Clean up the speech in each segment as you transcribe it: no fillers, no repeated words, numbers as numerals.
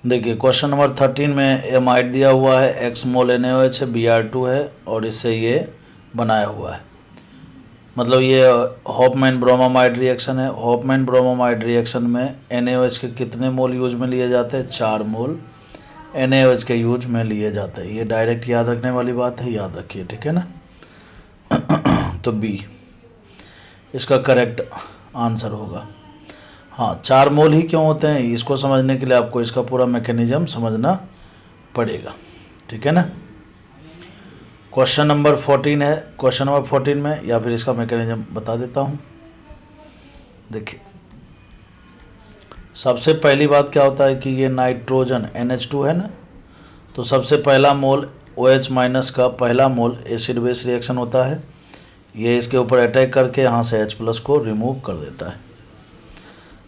देखिए question number 13 में amide दिया हुआ है, एक्स मोल NaOH है, Br2 है और इससे ये बनाया हुआ है। मतलब ये हॉफमैन ब्रोमामाइड रिएक्शन है। हॉफमैन ब्रोमामाइड रिएक्शन में NaOH के कितने मोल यूज में लिए जाते हैं? 4 मोल NaOH के यूज में लिए जाते हैं। ये डायरेक्ट याद रखने वाली बात है, याद रखिए, ठीक है ना। तो बी इसका करेक्ट आंसर होगा। हाँ, 4 मोल ही क्यों होते हैं, इसको समझने के लिए आपको इसका पूरा मैकेनिज्म समझना पड़ेगा, ठीक है ना। क्वेश्चन नंबर 14 है। क्वेश्चन नंबर 14 में या फिर इसका मैकेनिज्म बता देता हूँ। देखिए सबसे पहली बात क्या होता है कि ये नाइट्रोजन NH2 है ना, तो सबसे पहला मोल OH माइनस का पहला मोल एसिड बेस रिएक्शन होता है। ये इसके ऊपर अटैक करके यहाँ से H प्लस को रिमूव कर देता है।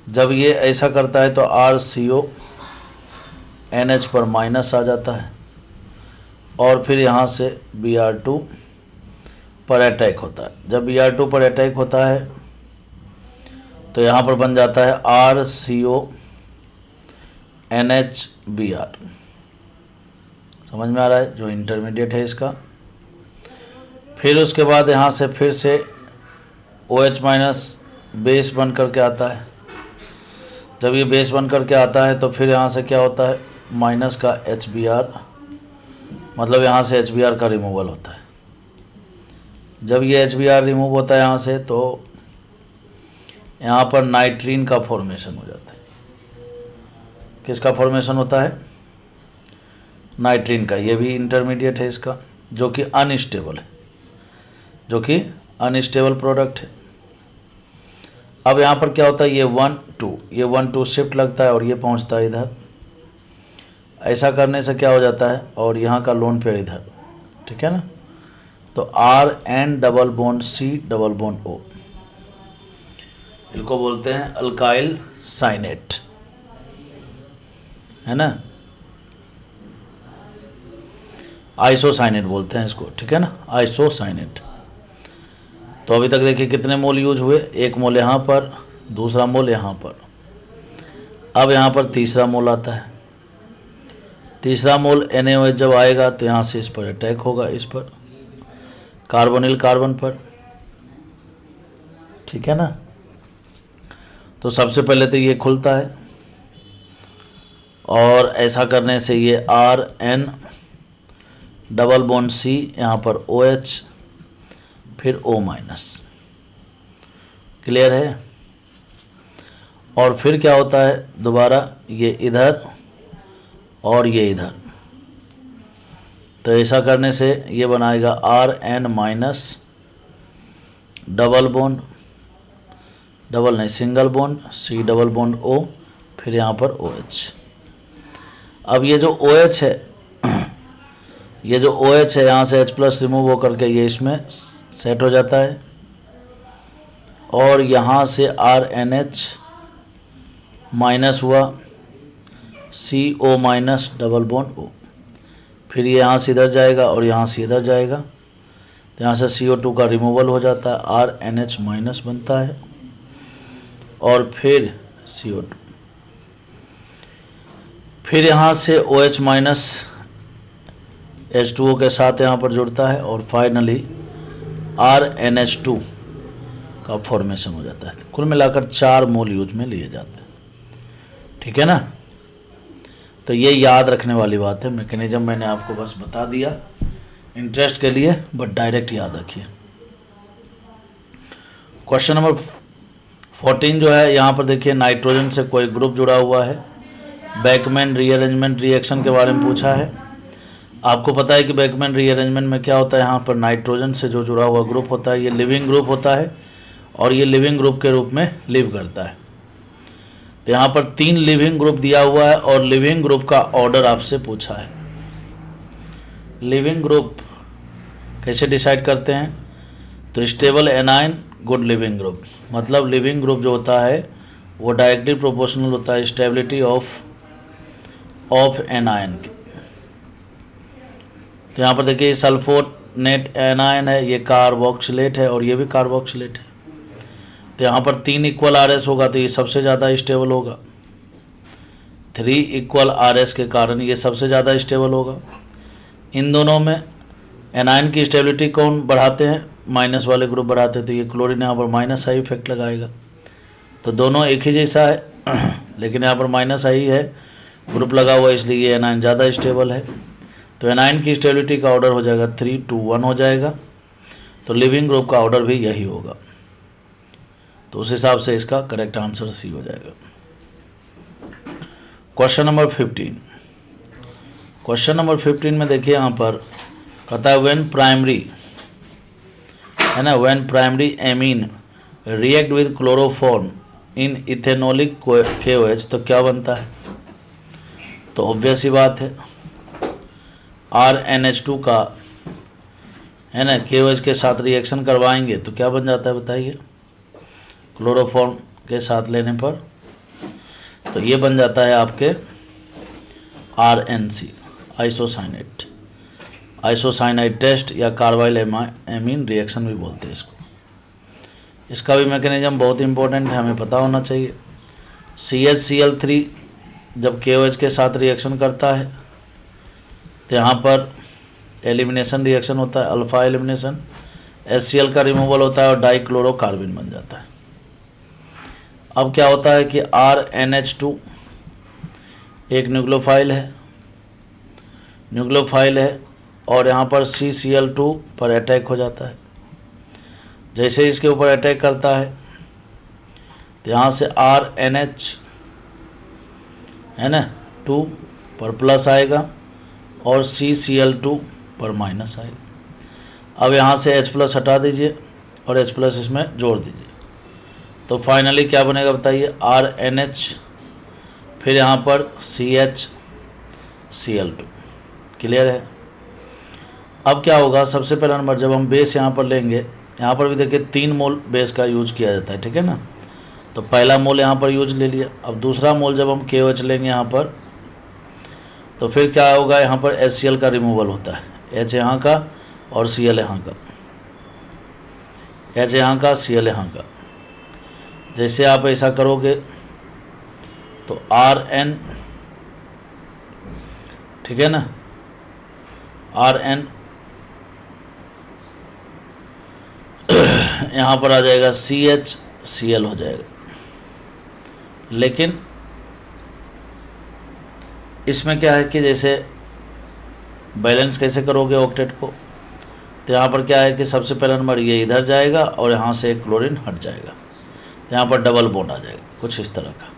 जब ये ऐसा करता है तो RCO NH पर माइनस आ जाता है और फिर यहाँ से Br2 पर अटैक होता है। जब Br2 पर अटैक होता है तो यहाँ पर बन जाता है RCO NH Br। समझ में आ रहा है, जो इंटरमीडिएट है इसका। फिर उसके बाद यहाँ से फिर से OH माइनस बेस बन करके आता है। जब ये बेस बन करके आता है तो फिर यहाँ से क्या होता है, माइनस का HBr, मतलब यहाँ से HBr का रिमूवल होता है। जब ये HBr रिमूव होता है यहाँ से तो यहाँ पर नाइट्रीन का फॉर्मेशन हो जाता है। किसका फॉर्मेशन होता है? नाइट्रीन का। ये भी इंटरमीडिएट है इसका, जो कि अनस्टेबल है, जो कि अनस्टेबल प्रोडक्ट है। अब यहाँ पर क्या होता है, ये 1 2 शिफ्ट लगता है और ये पहुँचता है इधर। ऐसा करने से क्या हो जाता है, और यहाँ का लोन पेयर इधर, ठीक है ना। तो RN double bond C double bond O, इनको बोलते हैं अल्काइल साइनेट, है ना, आइसोसाइनेट बोलते हैं इसको, ठीक है ना, आइसोसाइनेट। तो अभी तक देखिए कितने मोल यूज हुए, 1 मोल यहाँ पर, दूसरा मोल यहाँ पर। अब यहाँ पर तीसरा मोल आता है। तीसरा मोल NaOH जब आएगा तो यहाँ से इस पर अटैक होगा, इस पर कार्बोनिल कार्बन पर, ठीक है ना। तो सबसे पहले तो ये खुलता है और ऐसा करने से ये RN डबल बॉन्ड C, यहाँ पर OH, फिर O माइनस। क्लियर है। और फिर क्या होता है, दोबारा ये इधर और ये इधर। तो ऐसा करने से ये बनाएगा RN minus double bond, double नहीं single bond, C double bond O, फिर यहाँ पर OH। अब ये जो OH है, ये जो OH है यहाँ से H प्लस रिमूव होकर के ये इसमें सेट हो जाता है और यहाँ से RNH माइनस हुआ, CO minus double bond O, फिर ये यहाँ से इधर जाएगा और यहाँ से इधर जाएगा। तो यहाँ से CO2 का रिमूवल हो जाता है, RNH माइनस बनता है और फिर CO2, फिर यहाँ से OH माइनस H2O के साथ यहाँ पर जुड़ता है और फाइनली RNH2 का फॉर्मेशन हो जाता है। कुल मिलाकर 4 मोल यूज में लिए जाते हैं, ठीक है ना। तो ये याद रखने वाली बात है। मैकेनिज्म मैंने आपको बस बता दिया इंटरेस्ट के लिए, बट डायरेक्ट याद रखिए। क्वेश्चन नंबर 14 जो है, यहाँ पर देखिए नाइट्रोजन से कोई ग्रुप जुड़ा हुआ है। बैकमैन रीअरेंजमेंट रिएक्शन के बारे में पूछा है। आपको पता है कि बैकमैन रीअरेंजमेंट में क्या होता है, यहाँ पर नाइट्रोजन से जो जुड़ा हुआ ग्रुप होता है ये लिविंग ग्रुप होता है और ये लिविंग ग्रुप के रूप में लिव करता है। तो यहाँ पर 3 लिविंग ग्रुप दिया हुआ है और लिविंग ग्रुप का ऑर्डर आपसे पूछा है। लिविंग ग्रुप कैसे डिसाइड करते हैं, तो stable A9 good leaving group, मतलब लिविंग ग्रुप जो होता है वो डायरेक्टली प्रोपोर्शनल होता है स्टेबिलिटी ऑफ एनाइन की। तो यहाँ पर देखिए सल्फोनेट एनाइन है, ये कार्बोक्सिलेट है और ये भी कार्बोक्सिलेट है। तो यहाँ पर 3 इक्वल RS होगा तो ये सबसे ज़्यादा स्टेबल होगा। 3 इक्वल RS के कारण ये सबसे ज़्यादा स्टेबल होगा। इन दोनों में एनायन की स्टेबिलिटी कौन बढ़ाते हैं? माइनस वाले ग्रुप बढ़ाते हैं, तो ये क्लोरीन यहाँ पर माइनस आई इफेक्ट लगाएगा। तो दोनों एक ही जैसा है लेकिन यहाँ पर माइनस आई है ग्रुप लगा हुआ, इसलिए ये एनायन ज़्यादा स्टेबल है। तो एनायन की स्टेबिलिटी का ऑर्डर हो जाएगा 3 2 1 हो जाएगा। तो लिविंग ग्रुप का ऑर्डर भी यही होगा। तो उस हिसाब से इसका करेक्ट आंसर सी हो जाएगा। Question number 15। क्वेश्चन नंबर 15 में देखिए यहाँ पर कहता है व्हेन प्राइमरी, है ना, when primary amine react with chloroform in ethanolic KOH, तो क्या बनता है? तो ऑब्वियस ही बात है RNH2 का, है ना, KOH के साथ रिएक्शन करवाएंगे तो क्या बन जाता है बताइए? क्लोरोफॉर्म के साथ लेने पर तो ये बन जाता है आपके RNC, आइसोसाइनेट, आइसोसाइनाइड टेस्ट या कार्बाइल एमीन रिएक्शन भी बोलते हैं इसको। इसका भी मैकेनिज्म बहुत इंपॉर्टेंट है, हमें पता होना चाहिए। CHCl3 जब KOH के साथ रिएक्शन करता है तो यहाँ पर एलिमिनेशन रिएक्शन होता है, अल्फा एलिमिनेशन, HCl का रिमूवल होता है और डाइक्लोरोकार्बिन बन जाता है। अब क्या होता है कि RNH2 एक न्यूक्लियोफाइल है और यहाँ पर CCl2 पर अटैक हो जाता है। जैसे इसके ऊपर अटैक करता है तो यहाँ से RNH, है ना, 2 पर प्लस आएगा और CCl2 पर माइनस आएगा। अब यहाँ से H+ हटा दीजिए और H+ इसमें जोड़ दीजिए, तो फाइनली क्या बनेगा बताइए? RNH, फिर यहाँ पर CHCl2। क्लियर है? अब क्या होगा, सबसे पहला नंबर जब हम बेस यहाँ पर लेंगे, यहाँ पर भी देखिए 3 मोल बेस का यूज किया जाता है, ठीक है ना। तो पहला मोल यहाँ पर यूज ले लिया। अब दूसरा मोल जब हम KOH लेंगे यहाँ पर, तो फिर क्या होगा, यहाँ पर HCl का रिमूवल होता है, H यहाँ का और Cl यहाँ का, H यहाँ का, Cl यहाँ का। जैसे आप ऐसा करोगे तो RN, ठीक है ना, RN यहाँ पर आ जाएगा, CHCl हो जाएगा। लेकिन इसमें क्या है कि जैसे बैलेंस कैसे करोगे ऑक्टेट को, तो यहाँ पर क्या है कि सबसे पहला नंबर ये इधर जाएगा और यहाँ से एक क्लोरीन हट जाएगा, तो यहाँ पर डबल बॉन्ड आ जाएगा, कुछ इस तरह का।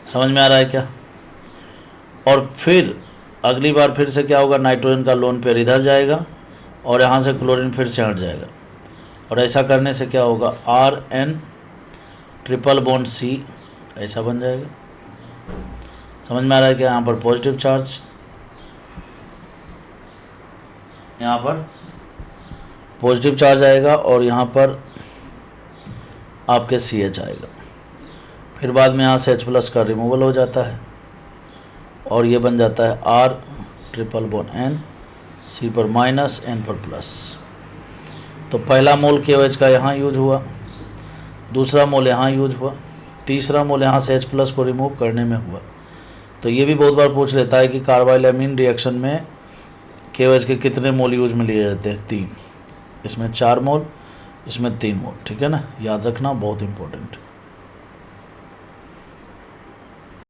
समझ में आ रहा है क्या? और फिर अगली बार फिर से क्या होगा, नाइट्रोजन का लोन पेयर इधर जाएगा और यहाँ से क्लोरीन फिर से हट जाएगा, और ऐसा करने से क्या होगा, RN ट्रिपल बॉन्ड C ऐसा बन जाएगा। समझ में आ रहा है क्या? यहाँ पर पॉजिटिव चार्ज, यहाँ पर पॉजिटिव चार्ज आएगा और यहाँ पर आपके CH आएगा। फिर बाद में यहाँ से H+ का रिमूवल हो जाता है और ये बन जाता है R triple bond N, C पर माइनस, N पर प्लस। तो पहला मोल KOH का यहाँ यूज हुआ, दूसरा मोल यहाँ यूज हुआ, तीसरा मोल यहाँ से H+ को रिमूव करने में हुआ। तो ये भी बहुत बार पूछ लेता है कि कार्बाइल एमीन रिएक्शन में KOH के कितने मोल यूज में लिए जाते हैं? 3। इसमें 4 मोल, इसमें 3 मोल, ठीक है ना, याद रखना, बहुत इंपॉर्टेंट।